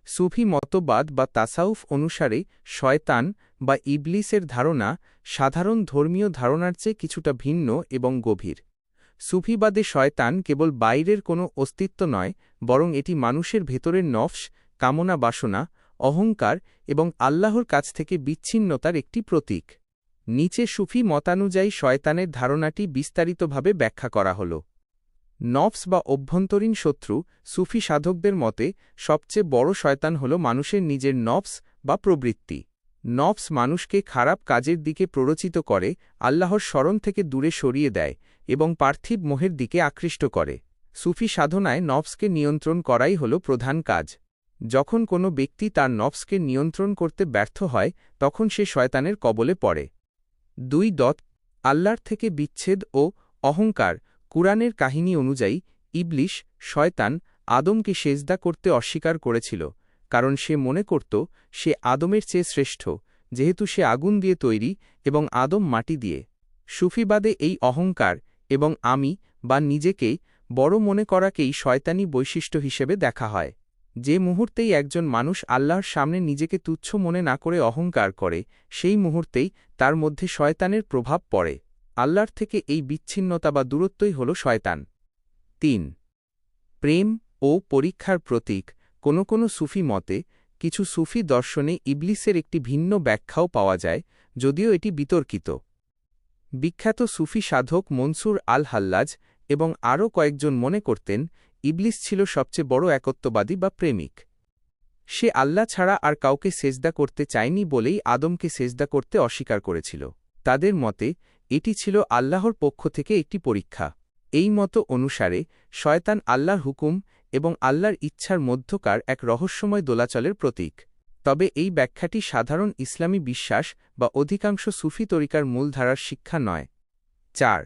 সুফি মতবাদ বা তাসাউফ অনুসারে শয়তান বা ইবলিসের ধারণা সাধারণ ধর্মীয় ধারণার চেয়ে কিছুটা ভিন্ন এবং গভীর। সুফিবাদে শয়তান কেবল বাইরের কোনো অস্তিত্ব নয়, বরং এটি মানুষের ভেতরের নফস, কামনা বাসনা, অহংকার এবং আল্লাহর কাছ থেকে বিচ্ছিন্নতার একটি প্রতীক। নিচে সুফি মতানুযায়ী শয়তানের ধারণাটি বিস্তারিতভাবে ব্যাখ্যা করা হল। নফস বা অভ্যন্তরীণ শত্রু। সুফি সাধকদের মতে সবচেয়ে বড় শয়তান হল মানুষের নিজের নফস বা প্রবৃত্তি। নফস মানুষকে খারাপ কাজের দিকে প্ররোচিত করে, আল্লাহর স্মরণ থেকে দূরে সরিয়ে দেয় এবং পার্থিব মোহের দিকে আকৃষ্ট করে। সুফি সাধনায় নফসকে নিয়ন্ত্রণ করাই হল প্রধান কাজ। যখন কোনো ব্যক্তি তার নফসকে নিয়ন্ত্রণ করতে ব্যর্থ হয়, তখন সে শয়তানের কবলে পড়ে। 2. আল্লাহর থেকে বিচ্ছেদ ও অহংকার। কুরআনের কাহিনী অনুযায়ী ইবলিস, শয়তান, আদমকে সেজদা করতে অস্বীকার করেছিল, কারণ সে মনে করত সে আদমের চেয়ে শ্রেষ্ঠ, যেহেতু সে আগুন দিয়ে তৈরি এবং আদম মাটি দিয়ে। সুফিবাদে এই অহংকার এবং আমি বা নিজেকে বড় মনে করাকেই শয়তানি বৈশিষ্ট্য হিসেবে দেখা হয়। যে মুহূর্তেই একজন মানুষ আল্লাহর সামনে নিজেকে তুচ্ছ মনে না করে অহংকার করে, সেই মুহূর্তেই তার মধ্যে শয়তানের প্রভাব পড়ে। আল্লাহর থেকে এই বিচ্ছিন্নতা বা দূরত্বই হল শয়তান। 3. প্রেম ও পরীক্ষার প্রতীক। কোনো সুফি মতে, কিছু সুফি দর্শনে ইবলিসের একটি ভিন্ন ব্যাখ্যাও পাওয়া যায়, যদিও এটি বিতর্কিত। বিখ্যাত সুফি সাধক মনসুর আল-হাল্লাজ এবং আরও কয়েকজন মনে করতেন ইবলিস ছিল সবচেয়ে বড় একত্ববাদী বা প্রেমিক। সে আল্লাহ ছাড়া আর কাউকে সেজদা করতে চায়নি বলেই আদমকে সেজদা করতে অস্বীকার করেছিল। তাদের মতে এটি ছিল আল্লাহর পক্ষ থেকে একটি পরীক্ষা। এই মত অনুসারে শয়তান আল্লাহর হুকুম এবং আল্লাহর ইচ্ছার মধ্যকার এক রহস্যময় দোলাচলের প্রতীক। তবে এই ব্যাখ্যাটি সাধারণ ইসলামী বিশ্বাস বা অধিকাংশ সুফি তরিকার মূলধারার শিক্ষা নয়। 4.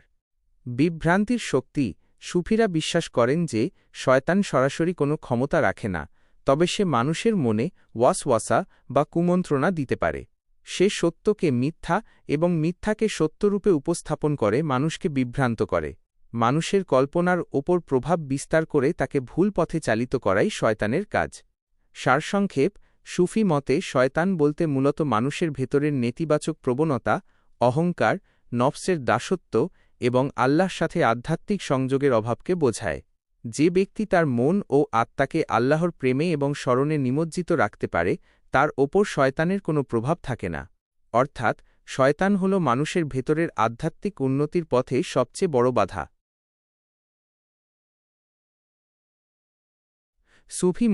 বিভ্রান্তির শক্তি। সুফিরা বিশ্বাস করেন যে শয়তান সরাসরি কোনো ক্ষমতা রাখে না, তবে সে মানুষের মনে ওয়াসওয়াসা বা কুমন্ত্রণা দিতে পারে। সে সত্যকে মিথ্যা এবং মিথ্যাকে সত্যরূপে উপস্থাপন করে মানুষকে বিভ্রান্ত করে। মানুষের কল্পনার ওপর প্রভাব বিস্তার করে তাকে ভুল পথে চালিত করাই শয়তানের কাজ। সারসংক্ষেপ, সুফি মতে শয়তান বলতে মূলত মানুষের ভেতরের নেতিবাচক প্রবণতা, অহংকার, নফসের দাসত্ব এবং আল্লাহর সাথে আধ্যাত্মিক সংযোগের অভাবকে বোঝায়। যে ব্যক্তি তার মন ও আত্মাকে আল্লাহর প্রেমে এবং স্মরণে নিমজ্জিত রাখতে পারে, তার ওপর শয়তানের কোনো প্রভাব থাকে না। অর্থাৎ শয়তান হল মানুষের ভেতরের আধ্যাত্মিক উন্নতির পথে সবচেয়ে বড় বাধা। সুফি